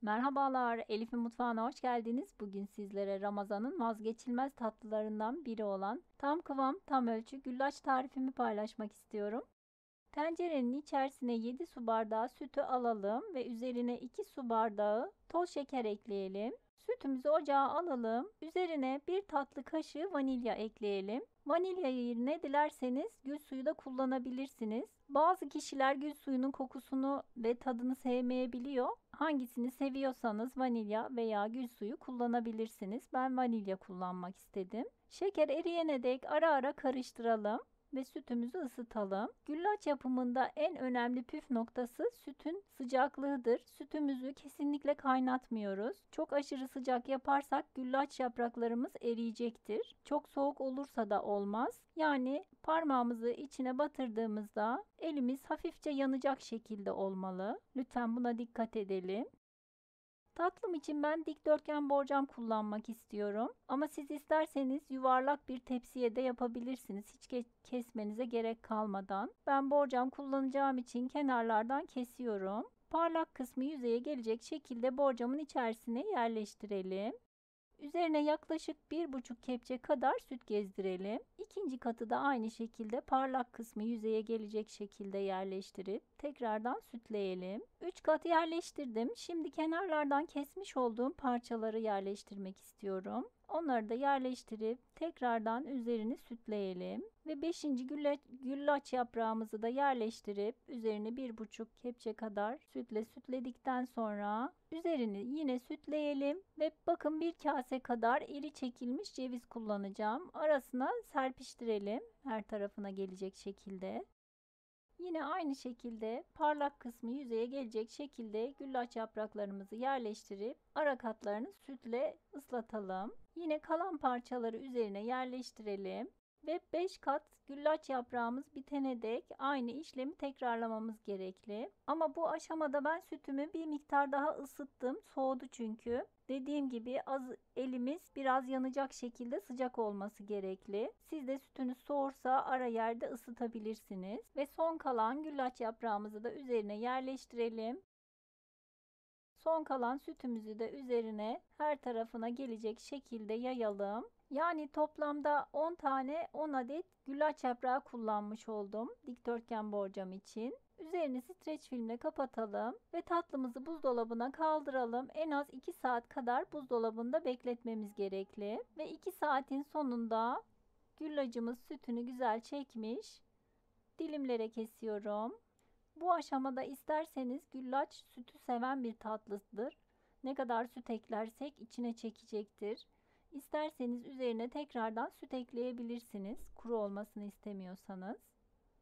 Merhabalar, Elif'in mutfağına hoş geldiniz. Bugün sizlere Ramazan'ın vazgeçilmez tatlılarından biri olan tam kıvam, tam ölçü güllaç tarifimi paylaşmak istiyorum. Tencerenin içerisine 7 su bardağı sütü alalım ve üzerine 2 su bardağı toz şeker ekleyelim. Sütümüzü ocağa alalım. Üzerine 1 tatlı kaşığı vanilya ekleyelim. Vanilya yerine dilerseniz gül suyu da kullanabilirsiniz. Bazı kişiler gül suyunun kokusunu ve tadını sevmeyebiliyor. Hangisini seviyorsanız vanilya veya gül suyu kullanabilirsiniz. Ben vanilya kullanmak istedim. Şeker eriyene dek ara ara karıştıralım ve sütümüzü ısıtalım. Güllaç yapımında en önemli püf noktası sütün sıcaklığıdır. Sütümüzü kesinlikle kaynatmıyoruz. Çok aşırı sıcak yaparsak güllaç yapraklarımız eriyecektir. Çok soğuk olursa da olmaz. Yani parmağımızı içine batırdığımızda elimiz hafifçe yanacak şekilde olmalı. Lütfen buna dikkat edelim. Tatlım için ben dikdörtgen borcam kullanmak istiyorum. Ama siz isterseniz yuvarlak bir tepsiye de yapabilirsiniz. Hiç kesmenize gerek kalmadan. Ben borcam kullanacağım için kenarlardan kesiyorum. Parlak kısmı yüzeye gelecek şekilde borcamın içerisine yerleştirelim. Üzerine yaklaşık 1,5 kepçe kadar süt gezdirelim. İkinci katı da aynı şekilde parlak kısmı yüzeye gelecek şekilde yerleştirip tekrardan sütleyelim. 3 kat yerleştirdim. Şimdi kenarlardan kesmiş olduğum parçaları yerleştirmek istiyorum. Onları da yerleştirip tekrardan üzerini sütleyelim. Ve 5. güllaç yaprağımızı da yerleştirip üzerine 1,5 kepçe kadar sütle sütledikten sonra üzerini yine sütleyelim ve bakın bir kase kadar iri çekilmiş ceviz kullanacağım. Arasına serpiştirelim her tarafına gelecek şekilde. Yine aynı şekilde parlak kısmı yüzeye gelecek şekilde güllaç yapraklarımızı yerleştirip ara katlarını sütle ıslatalım. Yine kalan parçaları üzerine yerleştirelim. Ve 5 kat güllaç yaprağımız bitene dek aynı işlemi tekrarlamamız gerekli. Ama bu aşamada ben sütümü bir miktar daha ısıttım. Soğudu çünkü. Dediğim gibi elimiz biraz yanacak şekilde sıcak olması gerekli. Siz de sütünüz soğursa ara yerde ısıtabilirsiniz. Ve son kalan güllaç yaprağımızı da üzerine yerleştirelim. Son kalan sütümüzü de üzerine her tarafına gelecek şekilde yayalım. Yani toplamda 10 tane 10 adet güllaç yaprağı kullanmış oldum dikdörtgen borcam için. Üzerini streç filmle kapatalım ve tatlımızı buzdolabına kaldıralım. En az 2 saat kadar buzdolabında bekletmemiz gerekli. Ve 2 saatin sonunda güllacımız sütünü güzel çekmiş. Dilimlere kesiyorum. Bu aşamada isterseniz güllaç sütü seven bir tatlıdır. Ne kadar süt eklersek içine çekecektir. İsterseniz üzerine tekrardan süt ekleyebilirsiniz. Kuru olmasını istemiyorsanız.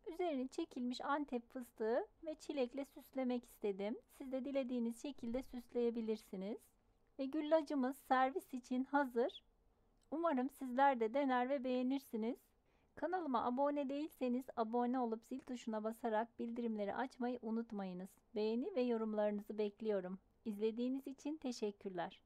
Üzerini çekilmiş Antep fıstığı ve çilekle süslemek istedim. Siz de dilediğiniz şekilde süsleyebilirsiniz. Ve güllacımız servis için hazır. Umarım sizler de dener ve beğenirsiniz. Kanalıma abone değilseniz abone olup zil tuşuna basarak bildirimleri açmayı unutmayınız. Beğeni ve yorumlarınızı bekliyorum. İzlediğiniz için teşekkürler.